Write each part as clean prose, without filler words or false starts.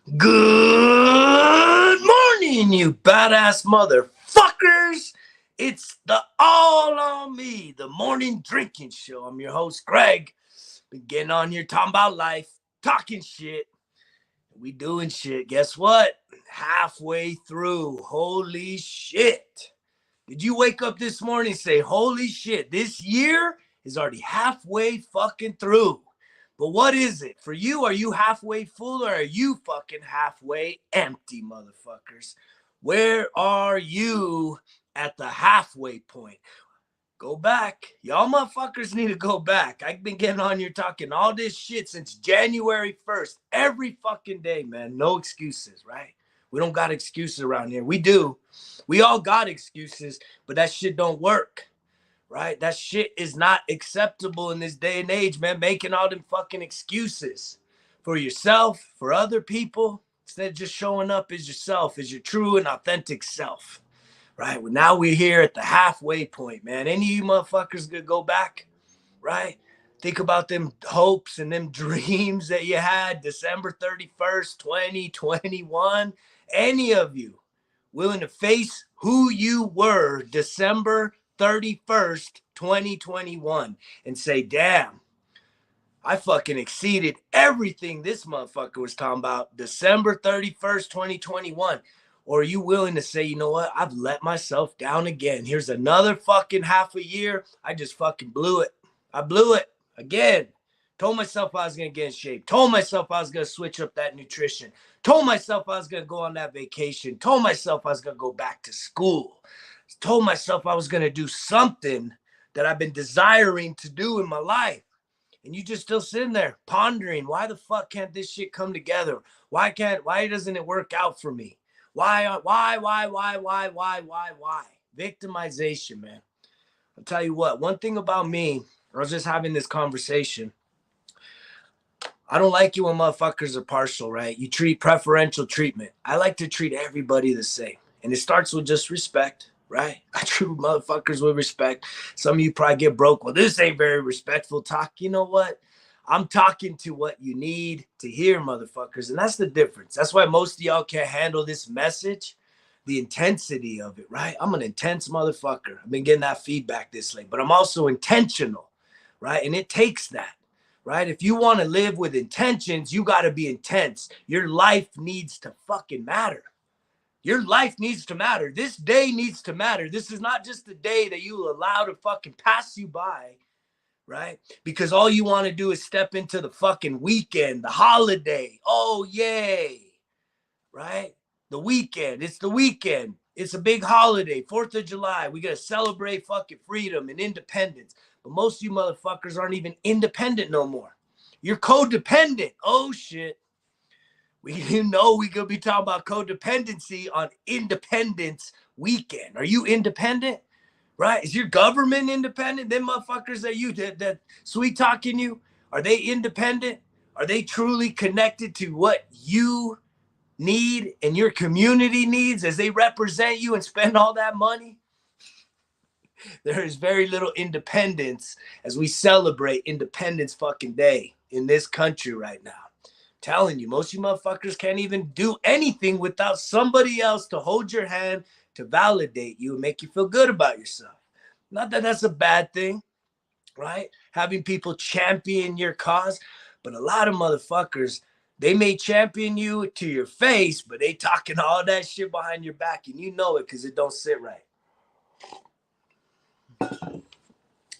Good morning, you badass motherfuckers. It's the All on Me, the morning drinking show. I'm your host, Greg. Been getting on here talking about life, talking shit. We doing shit. Guess what? Halfway through. Holy shit. Did you wake up this morning and say, holy shit, this year is already halfway fucking through? But what is it? For you, are you halfway full or are you fucking halfway empty, motherfuckers? Where are you at the halfway point? Go back. Y'all motherfuckers need to go back. I've been getting on here talking all this shit since January 1st. Every fucking day, man. No excuses, right? We don't got excuses around here. We do. We all got excuses, but that shit don't work, right? That shit is not acceptable in this day and age, man. Making all them fucking excuses for yourself, for other people, instead of just showing up as yourself, as your true and authentic self. Right? Well, now we're here at the halfway point, man. Any of you motherfuckers gonna go back, right? Think about them hopes and them dreams that you had December 31st, 2021. Any of you willing to face who you were December 31st, 2021 and say, damn, I fucking exceeded everything this motherfucker was talking about December 31st, 2021. Or are you willing to say, you know what? I've let myself down again. Here's another fucking half a year. I just fucking blew it. I blew it again. Told myself I was going to get in shape. Told myself I was going to switch up that nutrition. Told myself I was going to go on that vacation. Told myself I was going to go back to school. Told myself I was going to do something that I've been desiring to do in my life. And you just still sitting there pondering, why the fuck can't this shit come together? Why doesn't it work out for me? Why? Victimization, man. I'll tell you what, one thing about me, I was just having this conversation. I don't like you when motherfuckers are partial, right? You treat preferential treatment. I like to treat everybody the same. And it starts with just respect, right? I treat motherfuckers with respect. Some of you probably get broke. Well, this ain't very respectful talk. You know what? I'm talking to what you need to hear, motherfuckers. And that's the difference. That's why most of y'all can't handle this message, the intensity of it, right? I'm an intense motherfucker. I've been getting that feedback this late, but I'm also intentional, right? And it takes that, right? If you want to live with intentions, you got to be intense. Your life needs to fucking matter. Your life needs to matter. This day needs to matter. This is not just the day that you allow to fucking pass you by, right? Because all you want to do is step into the fucking weekend, the holiday. Oh, yay, right? The weekend. It's the weekend. It's a big holiday, 4th of July. We got to celebrate fucking freedom and independence. But most of you motherfuckers aren't even independent no more. You're codependent. Oh, shit. We could be talking about codependency on Independence Weekend. Are you independent? Right? Is your government independent? Them motherfuckers that sweet talking you, are they independent? Are they truly connected to what you need and your community needs as they represent you and spend all that money? There is very little independence as we celebrate Independence fucking Day in this country right now. Telling you, most of you motherfuckers can't even do anything without somebody else to hold your hand, to validate you and make you feel good about yourself. Not that that's a bad thing, right? Having people champion your cause, but a lot of motherfuckers, they may champion you to your face, but they talking all that shit behind your back, and you know it because it don't sit right.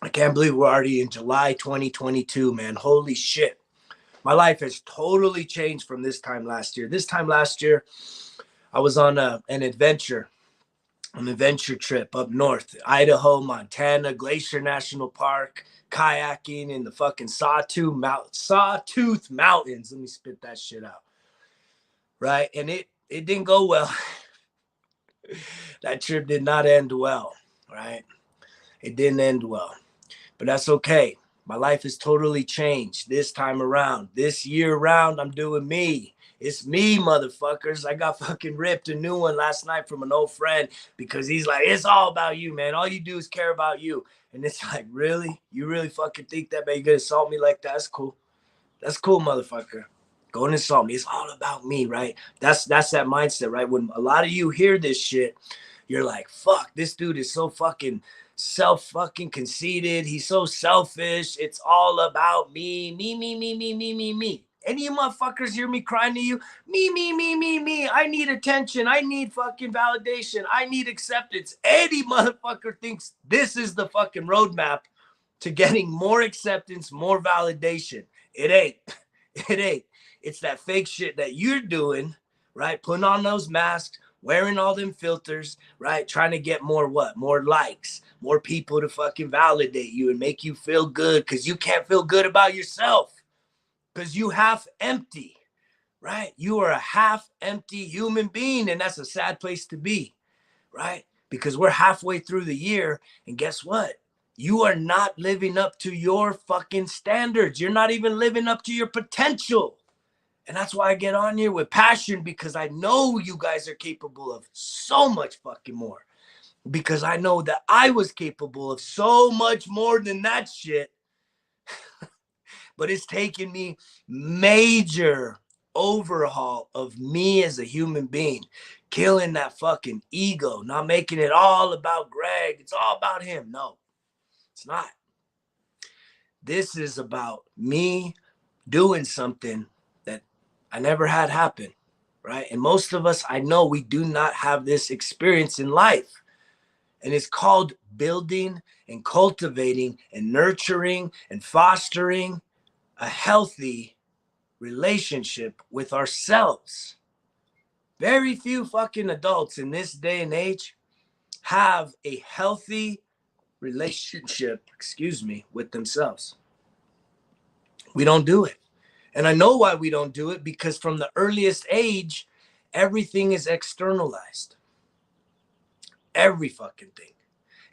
I can't believe we're already in July 2022, man. Holy shit. My life has totally changed from this time last year. This time last year, I was on an adventure trip up north, Idaho, Montana, Glacier National Park, kayaking in the fucking Sawtooth Mountains. Let me spit that shit out. Right? And it didn't go well. That trip did not end well, right? It didn't end well. But that's okay. My life has totally changed this time around. This year round, I'm doing me. It's me, motherfuckers. I got fucking ripped a new one last night from an old friend because he's like, it's all about you, man. All you do is care about you. And it's like, really? You really fucking think that, man? You're going to assault me like that? That's cool. That's cool, motherfucker. Go and insult me. It's all about me, right? That's that mindset, right? When a lot of you hear this shit, you're like, fuck, this dude is so fucking fucking conceited. He's so selfish. It's all about me, me, me, me, me, me, me, me. Any of you motherfuckers hear me crying to you? Me, me, me, me, me. I need attention. I need fucking validation. I need acceptance. Any motherfucker thinks this is the fucking roadmap to getting more acceptance, more validation. It ain't. It ain't. It's that fake shit that you're doing, right? Putting on those masks, wearing all them filters, right? Trying to get more what? More likes, more people to fucking validate you and make you feel good because you can't feel good about yourself because you half empty, right? You are a half empty human being, and that's a sad place to be, right? Because we're halfway through the year, and guess what? You are not living up to your fucking standards. You're not even living up to your potential. And that's why I get on here with passion, because I know you guys are capable of so much fucking more. Because I know that I was capable of so much more than that shit. But it's taken me major overhaul of me as a human being, killing that fucking ego, not making it all about Greg. It's all about him. No, it's not. This is about me doing something that I never had happen, right? And most of us, I know we do not have this experience in life. And it's called building and cultivating and nurturing and fostering a healthy relationship with ourselves. Very few fucking adults in this day and age have a healthy relationship, with themselves. We don't do it. And I know why we don't do it, because from the earliest age, everything is externalized. Every fucking thing.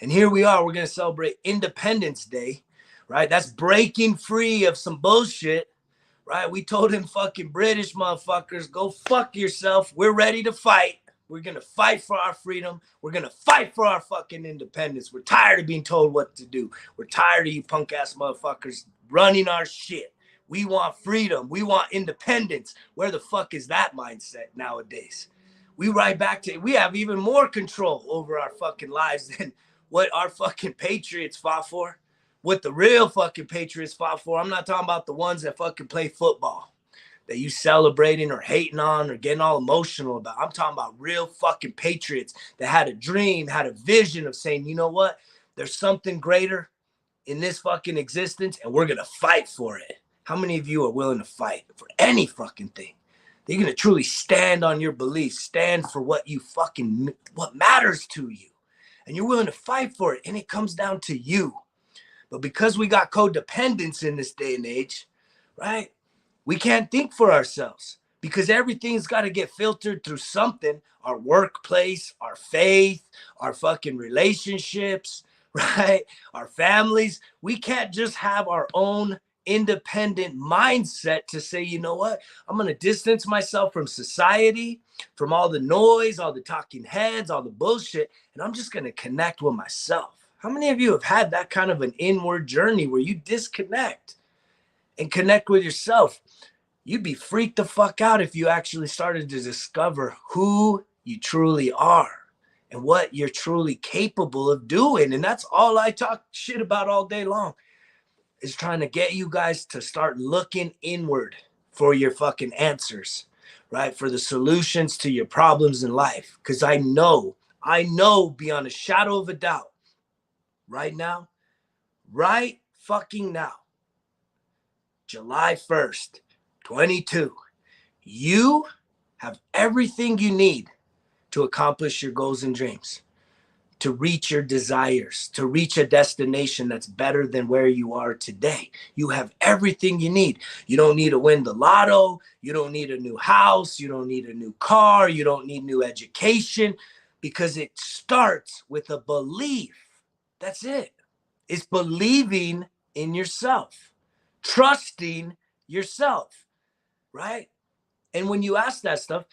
And here we are, we're going to celebrate Independence Day, right? That's breaking free of some bullshit, right? We told him fucking British motherfuckers, go fuck yourself. We're ready to fight. We're going to fight for our freedom. We're going to fight for our fucking independence. We're tired of being told what to do. We're tired of you punk ass motherfuckers running our shit. We want freedom. We want independence. Where the fuck is that mindset nowadays? We right back to, we have even more control over our fucking lives than what our fucking patriots fought for. What the real fucking patriots fought for. I'm not talking about the ones that fucking play football that you celebrating or hating on or getting all emotional about. I'm talking about real fucking patriots that had a dream, had a vision of saying, you know what? There's something greater in this fucking existence, and we're going to fight for it. How many of you are willing to fight for any fucking thing? You're going to truly stand on your beliefs, stand for what matters to you. And you're willing to fight for it. And it comes down to you. But because we got codependence in this day and age, right? We can't think for ourselves because everything's got to get filtered through something. Our workplace, our faith, our fucking relationships, right? Our families. We can't just have our own independent mindset to say, you know what? I'm going to distance myself from society, from all the noise, all the talking heads, all the bullshit, and I'm just going to connect with myself. How many of you have had that kind of an inward journey where you disconnect and connect with yourself? You'd be freaked the fuck out if you actually started to discover who you truly are and what you're truly capable of doing. And that's all I talk shit about all day long, is trying to get you guys to start looking inward for your fucking answers, right? For the solutions to your problems in life. Because I know beyond a shadow of a doubt, right now, right fucking now, July 1st, 22, you have everything you need to accomplish your goals and dreams, to reach your desires, to reach a destination that's better than where you are today. You have everything you need. You don't need to win the lotto. You don't need a new house. You don't need a new car. You don't need new education, because it starts with a belief. That's it. It's believing in yourself, trusting yourself, right? And when you ask that stuff,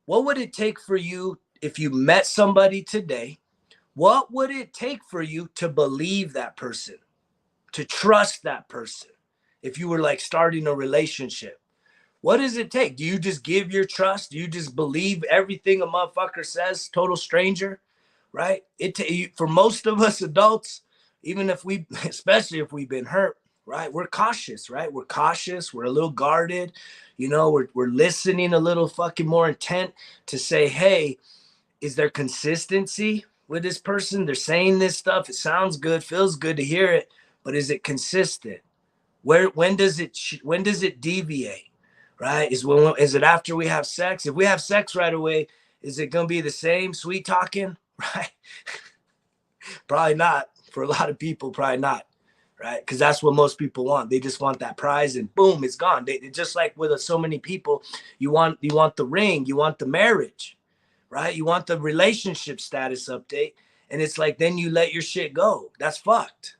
what would it take for you if you met somebody today? What would it take for you to believe that person, to trust that person? If you were like starting a relationship, What does it take? Do you just give your trust? Do you just believe everything a motherfucker says, total stranger? Right? For most of us adults, even if we, especially if we've been hurt, right? We're cautious, right? We're cautious. We're a little guarded. You know, we're listening a little fucking more intent to say, hey, is there consistency with this person? They're saying this stuff. It sounds good, feels good to hear it, but is it consistent? When does it deviate? Right? Is it after we have sex? If we have sex right away, is it gonna be the same sweet talking? Right? Probably not. For a lot of people, probably not. Right? Because that's what most people want. They just want that prize, and boom, it's gone. Just like with so many people, you want the ring, you want the marriage, right? You want the relationship status update, and it's like then you let your shit go. That's fucked,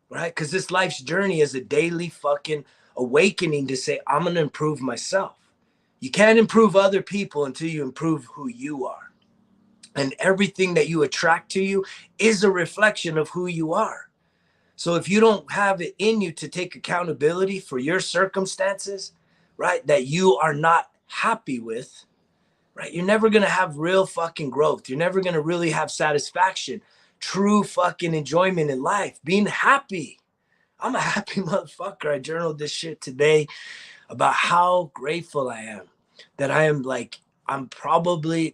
right? Because this life's journey is a daily fucking awakening to say, I'm going to improve myself. You can't improve other people until you improve who you are. And everything that you attract to you is a reflection of who you are. So if you don't have it in you to take accountability for your circumstances, right, that you are not happy with, right, you're never going to have real fucking growth. You're never going to really have satisfaction, true fucking enjoyment in life, being happy. I'm a happy motherfucker. I journaled this shit today about how grateful I am that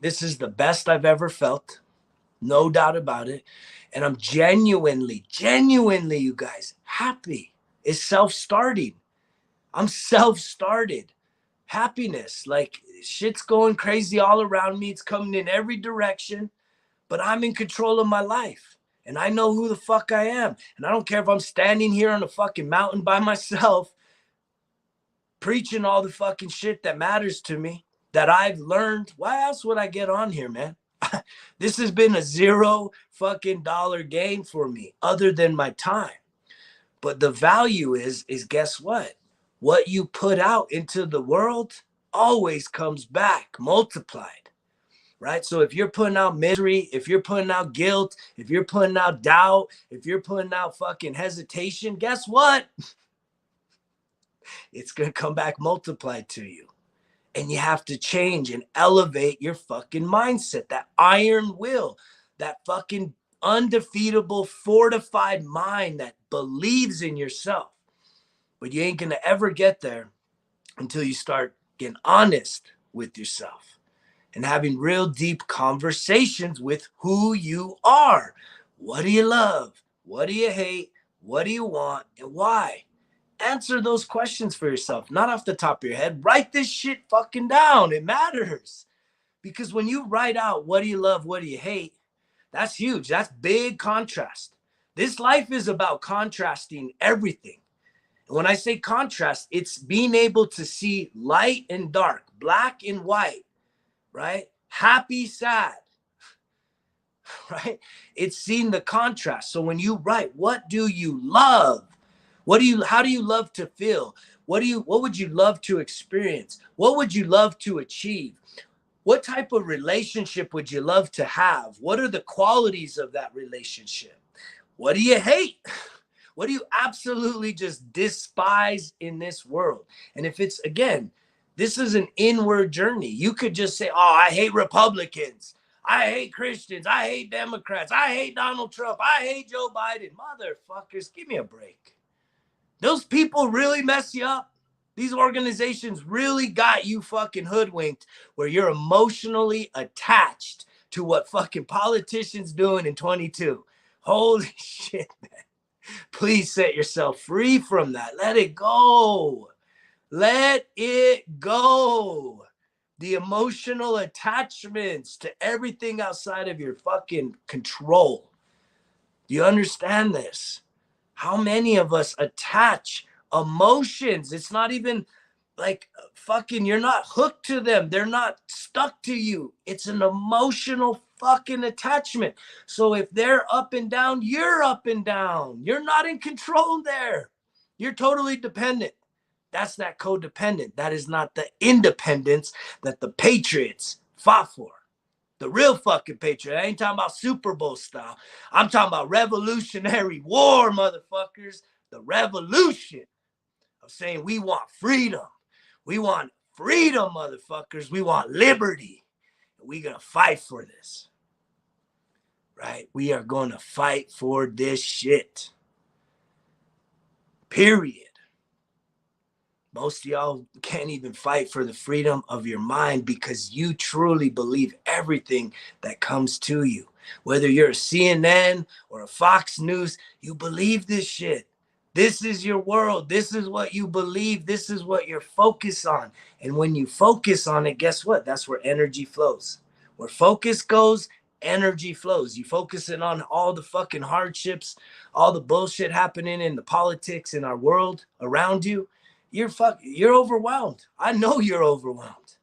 this is the best I've ever felt. No doubt about it. And I'm genuinely, you guys, happy. It's self-starting. I'm self-started. Happiness, like shit's going crazy all around me. It's coming in every direction, but I'm in control of my life. And I know who the fuck I am. And I don't care if I'm standing here on a fucking mountain by myself, preaching all the fucking shit that matters to me, that I've learned. Why else would I get on here, man? This has been a $0 fucking gain for me other than my time. But the value is guess what? What you put out into the world always comes back multiplied. Right? So if you're putting out misery, if you're putting out guilt, if you're putting out doubt, if you're putting out fucking hesitation, guess what? It's going to come back multiplied to you. And you have to change and elevate your fucking mindset, that iron will, that fucking undefeatable, fortified mind that believes in yourself. But you ain't going to ever get there until you start getting honest with yourself and having real deep conversations with who you are. What do you love? What do you hate? What do you want? And why? Answer those questions for yourself, not off the top of your head. Write this shit fucking down. It matters. Because when you write out what do you love, what do you hate, that's huge. That's big contrast. This life is about contrasting everything. And when I say contrast, it's being able to see light and dark, black and white, right? Happy, sad, right? It's seeing the contrast. So when you write, what do you love? How do you love to feel? What would you love to experience? What would you love to achieve? What type of relationship would you love to have? What are the qualities of that relationship? What do you hate? What do you absolutely just despise in this world? And if it's, again, this is an inward journey. You could just say, oh, I hate Republicans. I hate Christians. I hate Democrats. I hate Donald Trump. I hate Joe Biden. Motherfuckers, give me a break. Those people really mess you up. These organizations really got you fucking hoodwinked where you're emotionally attached to what fucking politicians doing in 22. Holy shit, man. Please set yourself free from that. Let it go. Let it go. The emotional attachments to everything outside of your fucking control. Do you understand this? How many of us attach emotions? It's not even like fucking, you're not hooked to them. They're not stuck to you. It's an emotional fucking attachment. So if they're up and down, you're up and down. You're not in control there. You're totally dependent. That's that codependent. That is not the independence that the Patriots fought for. The real fucking patriot. I ain't talking about Super Bowl style. I'm talking about Revolutionary War, motherfuckers. The revolution of saying we want freedom. We want freedom, motherfuckers. We want liberty. We're going to fight for this. Right? We are going to fight for this shit. Period. Most of y'all can't even fight for the freedom of your mind because you truly believe everything that comes to you. Whether you're a CNN or a Fox News, you believe this shit. This is your world. This is what you believe. This is what you're focused on. And when you focus on it, guess what? That's where energy flows. Where focus goes, energy flows. You focusing on all the fucking hardships, all the bullshit happening in the politics in our world around you, you're overwhelmed. I know you're overwhelmed.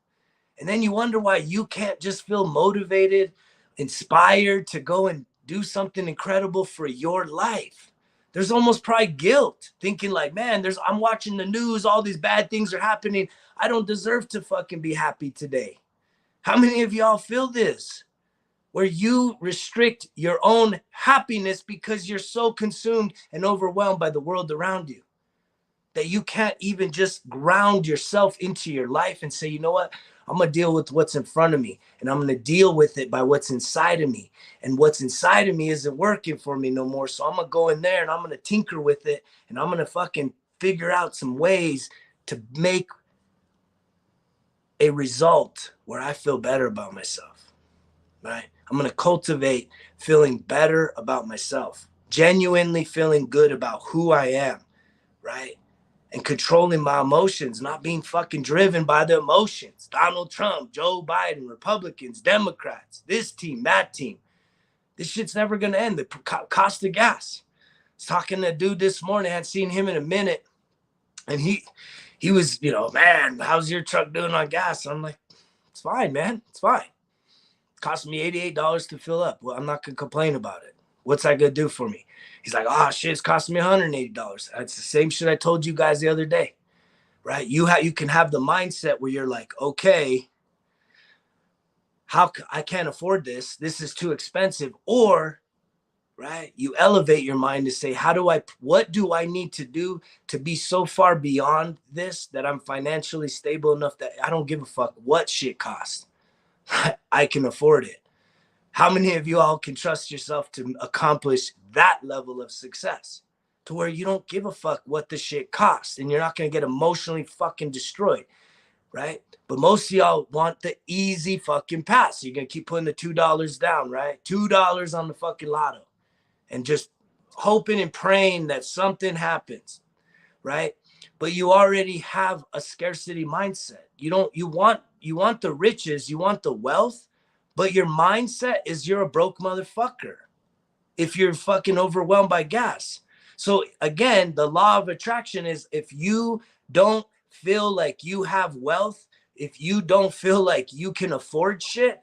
And then you wonder why you can't just feel motivated, inspired to go and do something incredible for your life. There's almost probably guilt, thinking like, man, I'm watching the news, all these bad things are happening. I don't deserve to fucking be happy today. How many of y'all feel this? Where you restrict your own happiness because you're so consumed and overwhelmed by the world around you that you can't even just ground yourself into your life and say, you know what? I'm going to deal with what's in front of me, and I'm going to deal with it by what's inside of me. And what's inside of me isn't working for me no more. So I'm going to go in there and I'm going to tinker with it, and I'm going to fucking figure out some ways to make a result where I feel better about myself, right? I'm going to cultivate feeling better about myself, genuinely feeling good about who I am, right? And controlling my emotions, not being fucking driven by the emotions. Donald Trump, Joe Biden, Republicans, Democrats, this team, that team. This shit's never going to end. The cost of gas. I was talking to a dude this morning. I hadn't seen him in a minute. And he was, man, how's your truck doing on gas? I'm like, it's fine, man. It's fine. It cost me $88 to fill up. Well, I'm not going to complain about it. What's that going to do for me? He's like, oh, shit, it's costing me $180. That's the same shit I told you guys the other day, right? You can have the mindset where you're like, okay, I can't afford this. This is too expensive. Or, right, you elevate your mind to say, what do I need to do to be so far beyond this that I'm financially stable enough that I don't give a fuck what shit costs. I can afford it. How many of you all can trust yourself to accomplish that level of success to where you don't give a fuck what the shit costs and you're not going to get emotionally fucking destroyed, right? But most of y'all want the easy fucking pass. So you're going to keep putting the $2 down, right? $2 on the fucking lotto and just hoping and praying that something happens, right? But you already have a scarcity mindset. You want the riches, you want the wealth, but your mindset is you're a broke motherfucker if you're fucking overwhelmed by gas. So again, the law of attraction is if you don't feel like you have wealth, if you don't feel like you can afford shit,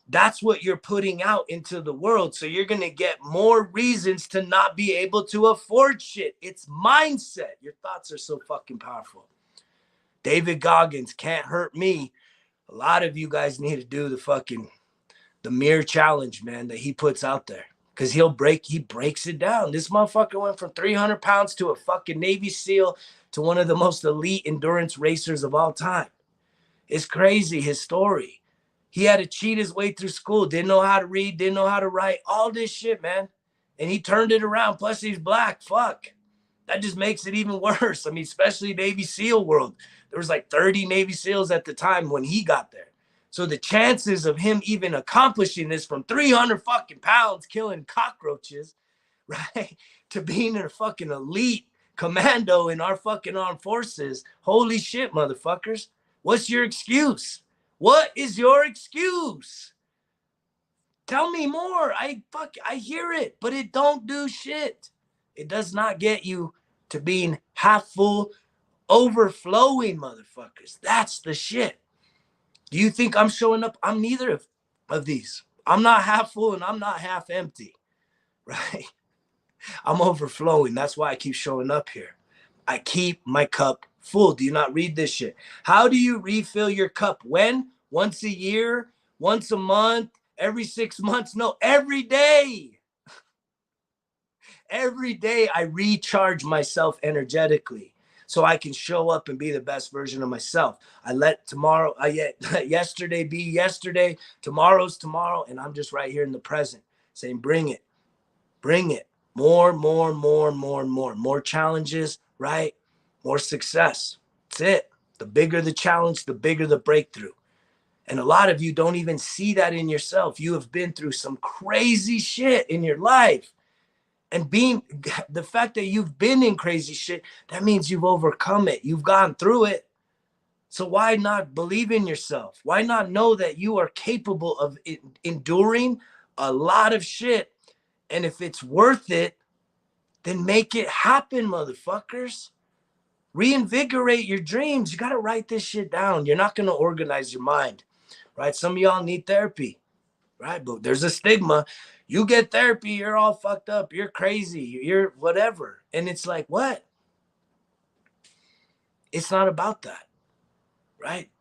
that's what you're putting out into the world. So you're going to get more reasons to not be able to afford shit. It's mindset. Your thoughts are so fucking powerful. David Goggins, Can't Hurt Me. A lot of you guys need to do the mirror challenge, man, that he puts out there. Because he breaks it down. This motherfucker went from 300 pounds to a fucking Navy SEAL to one of the most elite endurance racers of all time. It's crazy, his story. He had to cheat his way through school, didn't know how to read, didn't know how to write, all this shit, man. And he turned it around. Plus, he's black. Fuck. That just makes it even worse. I mean, especially Navy SEAL world. There was like 30 Navy SEALs at the time when he got there. So the chances of him even accomplishing this from 300 fucking pounds, killing cockroaches, right, to being a fucking elite commando in our fucking armed forces. Holy shit, motherfuckers. What's your excuse? What is your excuse? Tell me more. I hear it, but it don't do shit. It does not get you to being half full, overflowing, motherfuckers. That's the shit. Do you think I'm showing up? I'm neither of these. I'm not half full and I'm not half empty, right? I'm overflowing. That's why I keep showing up here. I keep my cup full. Do you not read this shit? How do you refill your cup? When? Once a year? Once a month? Every 6 months? No, every day. Every day I recharge myself energetically. so I can show up and be the best version of myself. I let yesterday be yesterday, tomorrow's tomorrow, and I'm just right here in the present saying, bring it, bring it. More challenges, right? More success. That's it. The bigger the challenge, the bigger the breakthrough. And a lot of you don't even see that in yourself. You have been through some crazy shit in your life. And the fact that you've been in crazy shit, that means you've overcome it. You've gone through it. So why not believe in yourself? Why not know that you are capable of enduring a lot of shit? And if it's worth it, then make it happen, motherfuckers. Reinvigorate your dreams. You got to write this shit down. You're not going to organize your mind, right? Some of y'all need therapy, right? But there's a stigma. You get therapy, you're all fucked up. You're crazy. You're whatever. And it's like, what? It's not about that, right?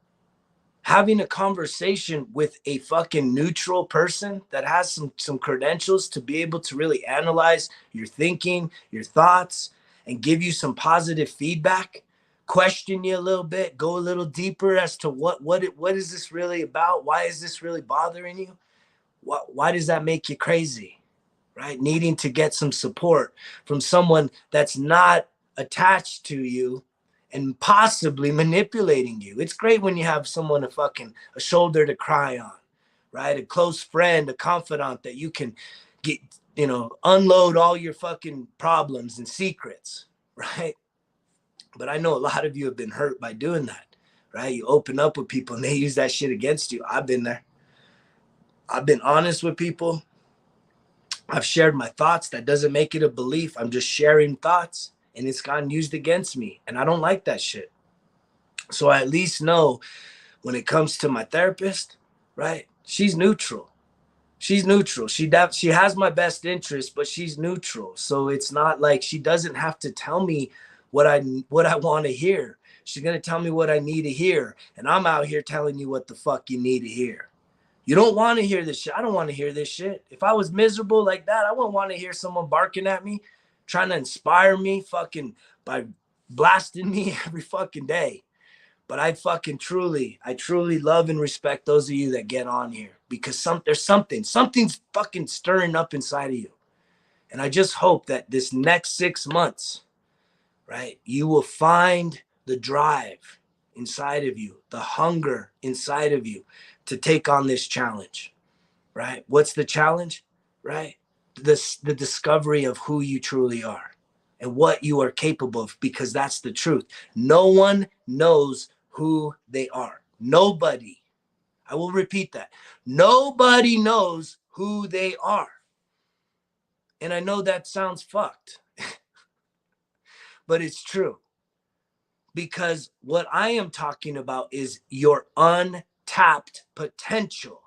Having a conversation with a fucking neutral person that has some credentials to be able to really analyze your thinking, your thoughts, and give you some positive feedback, question you a little bit, go a little deeper as to what is this really about? Why is this really bothering you? Why does that make you crazy, right? Needing to get some support from someone that's not attached to you and possibly manipulating you. It's great when you have someone a shoulder to cry on, right? A close friend, a confidant that you can get, unload all your fucking problems and secrets, right? But I know a lot of you have been hurt by doing that, right? You open up with people and they use that shit against you. I've been there. I've been honest with people. I've shared my thoughts. That doesn't make it a belief. I'm just sharing thoughts, and it's gotten used against me. And I don't like that shit. So I at least know when it comes to my therapist, right? She's neutral. She's neutral. She has my best interest, but she's neutral. So it's not like she doesn't have to tell me what I want to hear. She's going to tell me what I need to hear. And I'm out here telling you what the fuck you need to hear. You don't want to hear this shit. I don't want to hear this shit. If I was miserable like that, I wouldn't want to hear someone barking at me, trying to inspire me fucking by blasting me every fucking day. But I truly love and respect those of you that get on here because something's fucking stirring up inside of you. And I just hope that this next 6 months, right, you will find the drive inside of you, the hunger inside of you to take on this challenge, right? What's the challenge, right? The discovery of who you truly are and what you are capable of, because that's the truth. No one knows who they are. Nobody. I will repeat that. Nobody knows who they are. And I know that sounds fucked, but it's true. Because what I am talking about is your untapped potential.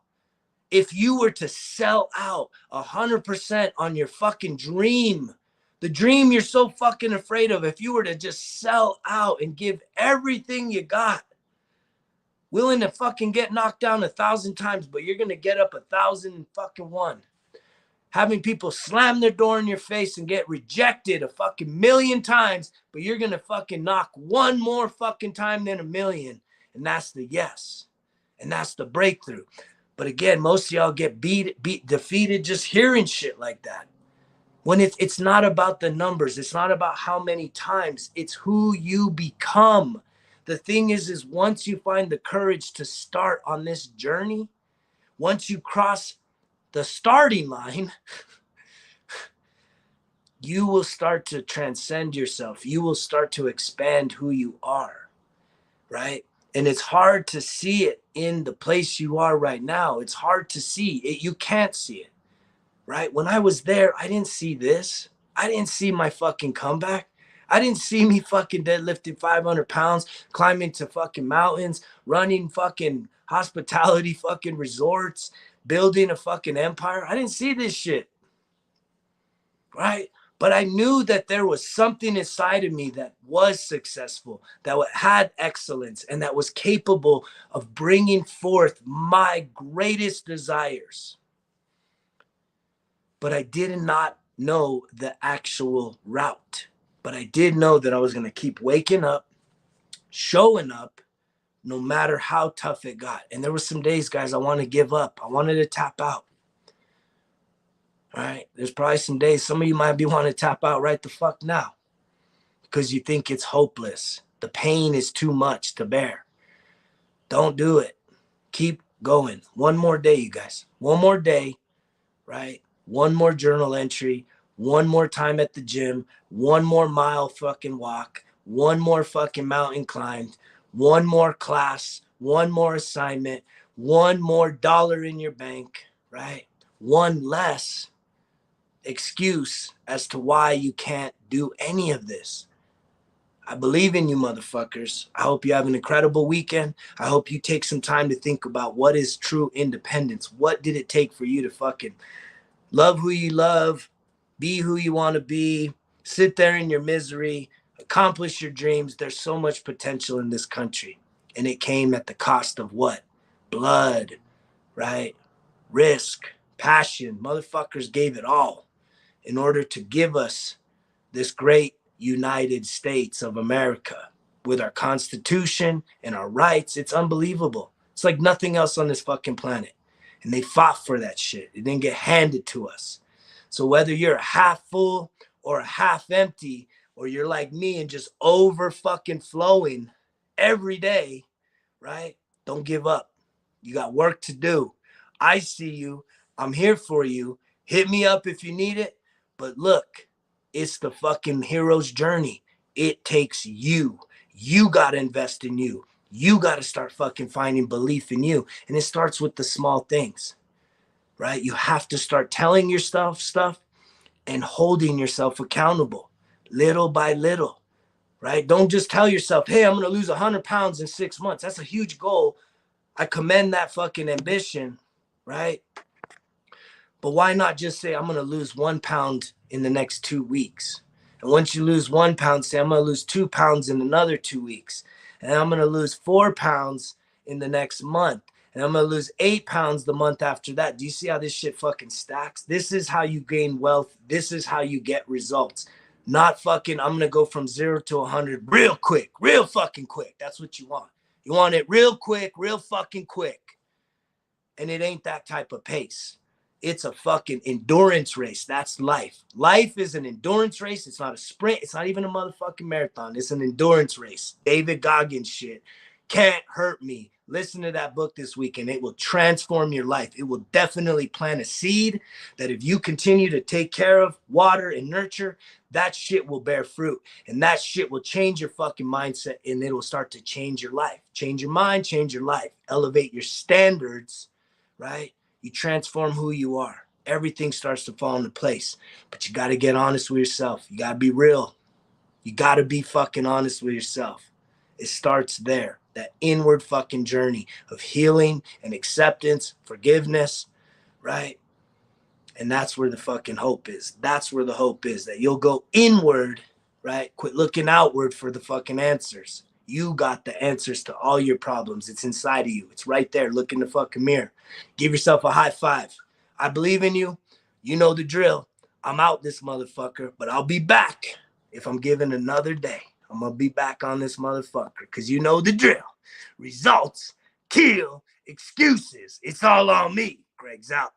If you were to sell out 100% on your fucking dream, the dream you're so fucking afraid of, if you were to just sell out and give everything you got, willing to fucking get knocked down 1,000 times, but you're going to get up 1,001. Having people slam their door in your face and get rejected a fucking million times, but you're going to fucking knock one more fucking time than a million. And that's the yes. And that's the breakthrough. But again, most of y'all get defeated just hearing shit like that. When it's not about the numbers, it's not about how many times, it's who you become. The thing is once you find the courage to start on this journey, once you cross the starting line, you will start to transcend yourself. You will start to expand who you are, right? And it's hard to see it in the place you are right now. It's hard to see it. You can't see it, right? When I was there, I didn't see this. I didn't see my fucking comeback. I didn't see me fucking deadlifting 500 pounds, climbing to fucking mountains, running fucking hospitality fucking resorts, building a fucking empire. I didn't see this shit, right? But I knew that there was something inside of me that was successful, that had excellence, and that was capable of bringing forth my greatest desires. But I did not know the actual route. But I did know that I was going to keep waking up, showing up, no matter how tough it got. And there were some days, guys, I wanted to give up. I wanted to tap out. All right? There's probably some days some of you might be wanting to tap out right the fuck now because you think it's hopeless. The pain is too much to bear. Don't do it. Keep going. One more day, you guys. One more day, right? One more journal entry. One more time at the gym. One more mile fucking walk. One more fucking mountain climbed. One more class. One more assignment. One more dollar in your bank, right? One less excuse as to why you can't do any of this. I believe in you, motherfuckers. I hope you have an incredible weekend. I hope you take some time to think about what is true independence. What did it take for you to fucking love who you love, be who you want to be, sit there in your misery, accomplish your dreams? There's so much potential in this country. And it came at the cost of what? Blood, right? Risk, passion. Motherfuckers gave it all in order to give us this great United States of America with our Constitution and our rights. It's unbelievable. It's like nothing else on this fucking planet. And they fought for that shit. It didn't get handed to us. So whether you're half full or half empty, or you're like me and just over fucking flowing every day, right? Don't give up. You got work to do. I see you. I'm here for you. Hit me up if you need it. But look, it's the fucking hero's journey. It takes you. You got to invest in you. You got to start fucking finding belief in you. And it starts with the small things, right? You have to start telling yourself stuff and holding yourself accountable little by little, right? Don't just tell yourself, hey, I'm going to lose 100 pounds in 6 months. That's a huge goal. I commend that fucking ambition, right? But why not just say, I'm going to lose 1 pound in the next 2 weeks? And once you lose 1 pound, say, I'm going to lose 2 pounds in another 2 weeks. And I'm going to lose 4 pounds in the next month. And I'm going to lose 8 pounds the month after that. Do you see how this shit fucking stacks? This is how you gain wealth. This is how you get results. Not fucking, I'm going to go from 0 to 100 real quick, real fucking quick. That's what you want. You want it real quick, real fucking quick. And it ain't that type of pace. It's a fucking endurance race. That's life. Life is an endurance race. It's not a sprint. It's not even a motherfucking marathon. It's an endurance race. David Goggins shit. Can't Hurt Me. Listen to that book this weekend. It will transform your life. It will definitely plant a seed that if you continue to take care of, water, and nurture, that shit will bear fruit. And that shit will change your fucking mindset, and it will start to change your life. Change your mind, change your life. Elevate your standards, right? You transform who you are. Everything starts to fall into place. But you got to get honest with yourself. You got to be real. You got to be fucking honest with yourself. It starts there. That inward fucking journey of healing and acceptance, forgiveness, right? And that's where the fucking hope is. That's where the hope is, that you'll go inward, right? Quit looking outward for the fucking answers. You got the answers to all your problems. It's inside of you. It's right there. Look in the fucking mirror. Give yourself a high five. I believe in you. You know the drill. I'm out this motherfucker, but I'll be back if I'm given another day. I'm going to be back on this motherfucker because you know the drill. Results kill excuses. It's all on me. Greg's out.